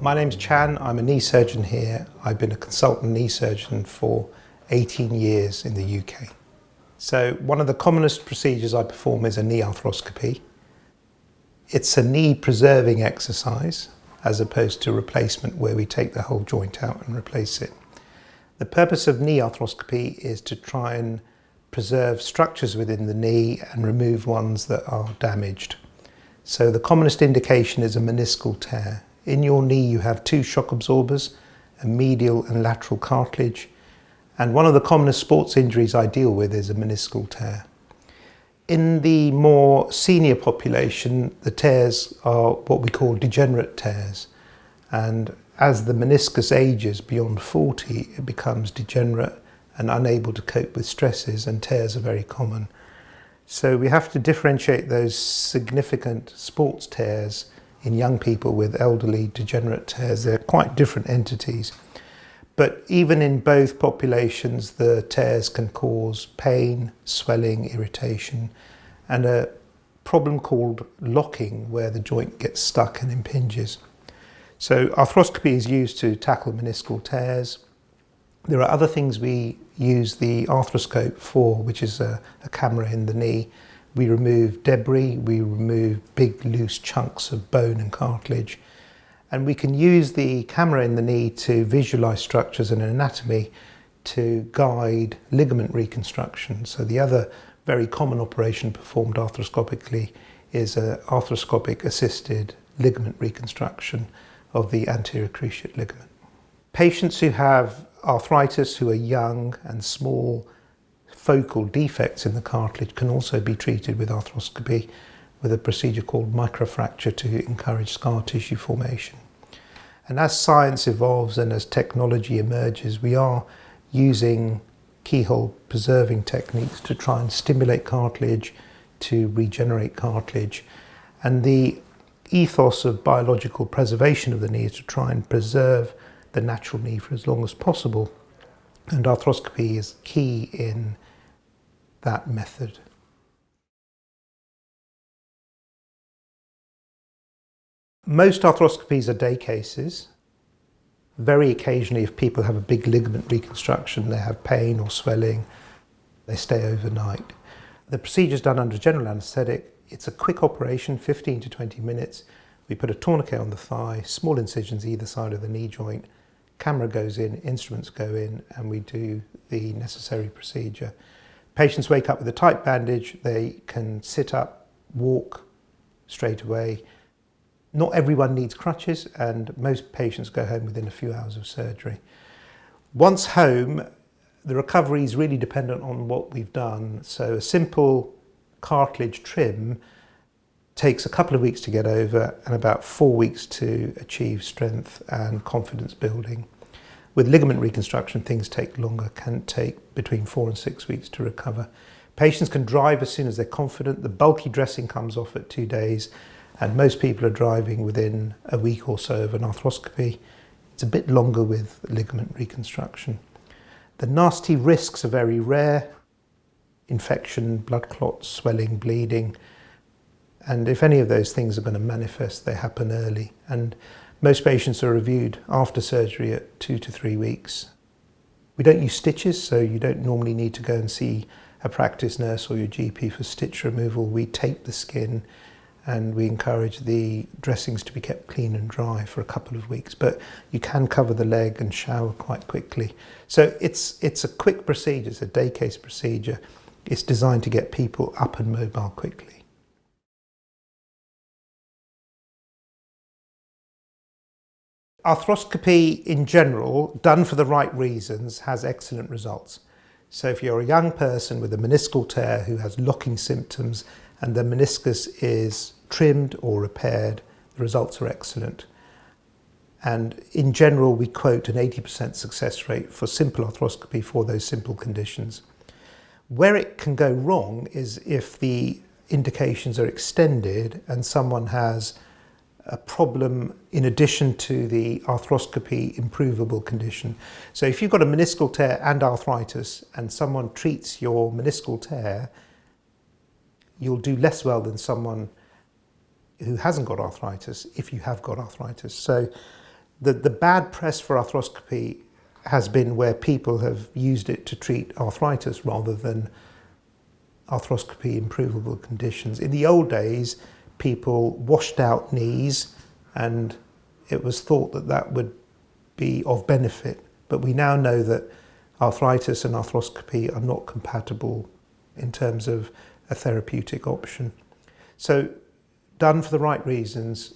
My name's Chan, I'm a knee surgeon here. I've been a consultant knee surgeon for 18 years in the UK. So one of the commonest procedures I perform is a knee arthroscopy. It's a knee preserving exercise as opposed to replacement where we take the whole joint out and replace it. The purpose of knee arthroscopy is to try and preserve structures within the knee and remove ones that are damaged. So the commonest indication is a meniscal tear. In your knee you have two shock absorbers, a medial and lateral cartilage, and one of the commonest sports injuries I deal with is a meniscal tear. In the more senior population, the tears are what we call degenerate tears, and as the meniscus ages beyond 40, it becomes degenerate and unable to cope with stresses, and tears are very common. So we have to differentiate those significant sports tears in young people with elderly degenerate tears. They're quite different entities. But even in both populations, the tears can cause pain, swelling, irritation, and a problem called locking, where the joint gets stuck and impinges. So arthroscopy is used to tackle meniscal tears. There are other things we use the arthroscope for, which is a camera in the knee. We remove debris, we remove big loose chunks of bone and cartilage, and we can use the camera in the knee to visualize structures and anatomy to guide ligament reconstruction. So the other very common operation performed arthroscopically is an arthroscopic assisted ligament reconstruction of the anterior cruciate ligament. Patients who have arthritis, who are young and small, focal defects in the cartilage can also be treated with arthroscopy with a procedure called microfracture to encourage scar tissue formation. And as science evolves and as technology emerges, we are using keyhole preserving techniques to try and stimulate cartilage, to regenerate cartilage. And the ethos of biological preservation of the knee is to try and preserve the natural knee for as long as possible. And arthroscopy is key in that method. Most arthroscopies are day cases. Very occasionally, if people have a big ligament reconstruction, they have pain or swelling, they stay overnight. The procedure is done under general anaesthetic. It's a quick operation, 15 to 20 minutes. We put a tourniquet on the thigh, small incisions either side of the knee joint. Camera goes in, instruments go in, and we do the necessary procedure. Patients wake up with a tight bandage. They can sit up, walk straight away. Not everyone needs crutches, and most patients go home within a few hours of surgery. Once home, the recovery is really dependent on what we've done. So a simple cartilage trim takes a couple of weeks to get over and about 4 weeks to achieve strength and confidence building. With ligament reconstruction, things take longer, can take between 4 and 6 weeks to recover. Patients can drive as soon as they're confident. The bulky dressing comes off at 2 days, and most people are driving within a week or so of an arthroscopy. It's a bit longer with ligament reconstruction. The nasty risks are very rare: infection, blood clots, swelling, bleeding. And if any of those things are going to manifest, they happen early. And most patients are reviewed after surgery at 2 to 3 weeks. We don't use stitches, so you don't normally need to go and see a practice nurse or your GP for stitch removal. We tape the skin, and we encourage the dressings to be kept clean and dry for a couple of weeks. But you can cover the leg and shower quite quickly. So it's a quick procedure, it's a day case procedure. It's designed to get people up and mobile quickly. Arthroscopy in general, done for the right reasons, has excellent results. So if you're a young person with a meniscal tear who has locking symptoms and the meniscus is trimmed or repaired, the results are excellent. And in general, we quote an 80% success rate for simple arthroscopy for those simple conditions. Where it can go wrong is if the indications are extended and someone has a problem in addition to the arthroscopy improvable condition. So if you've got a meniscal tear and arthritis and someone treats your meniscal tear, you'll do less well than someone who hasn't got arthritis if you have got arthritis. So The bad press for arthroscopy has been where people have used it to treat arthritis rather than arthroscopy improvable conditions. In the old days, people washed out knees and it was thought that that would be of benefit. But we now know that arthritis and arthroscopy are not compatible in terms of a therapeutic option. So, done for the right reasons,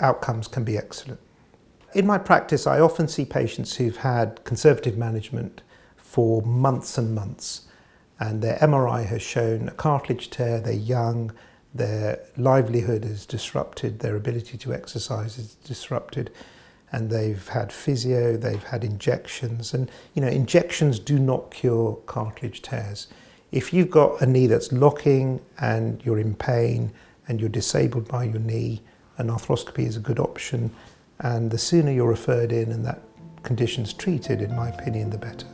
outcomes can be excellent. In my practice, I often see patients who've had conservative management for months and months, and their MRI has shown a cartilage tear, they're young, their livelihood is disrupted, their ability to exercise is disrupted, and they've had physio, they've had injections, and injections do not cure cartilage tears. If you've got a knee that's locking and you're in pain and you're disabled by your knee, an arthroscopy is a good option, and the sooner you're referred in and that condition's treated, in my opinion, the better.